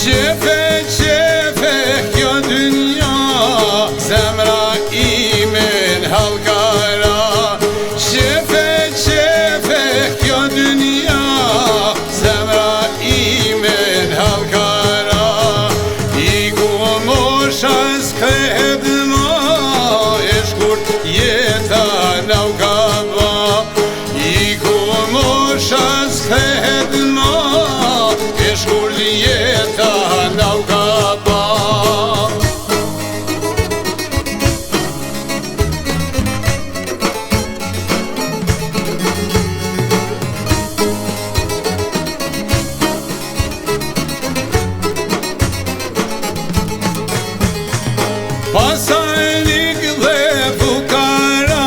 Qefe, qefe, kjo dynja, zemra ime n'hallkara. Qefe, qefe, kjo dynja, zemra ime n'hallkara. I ku mosha s'krehet ma, e shkurt jeta n'au ka ba. I ku mosha s'krehet ma, e shkurt jeta n'au ka ba. Pasajnik dhe fukara,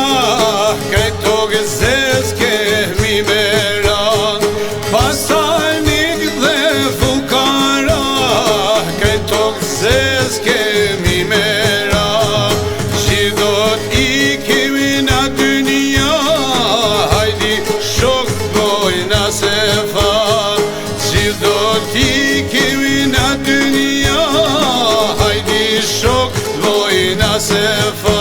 këto gëzës kemi beran. Pasajnik dhe fukara, këto gëzës kemi beran. Gjitho t'ikimi na dynja, hajdi shok bojna se fa. Gjitho t'ikimi na dynja, hajdi shok bojna se fa.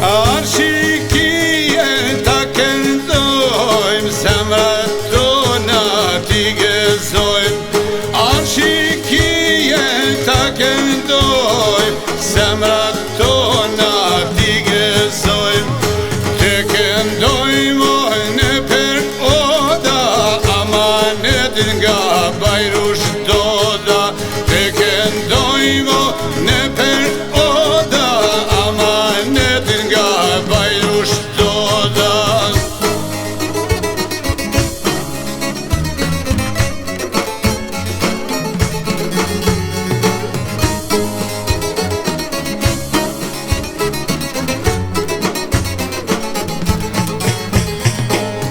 Arshikije ta këndojmë, zemrat tona t'i gëzojmë. Arshikije ta këndojmë, zemrat tona t'i gëzojmë. Të këndojmë në për oda, amanet nga Bajrush Doda. Të këndojmë në për oda, amanet nga Bajrush Doda.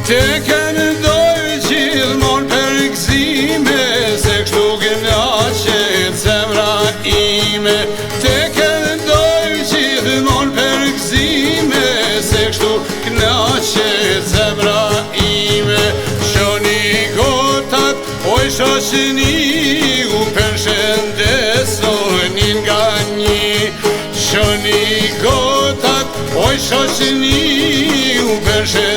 Të këndoj gjithmon për gëzime, se kështu kënaqet zemra ime. Të këndoj gjithmon për gëzime, se kështu kënaqet zemra ime. Shoni gotat, oj shoqni, u përshëndesonin nga një. Shoni gotat, oj shoqni, u përshëndesonin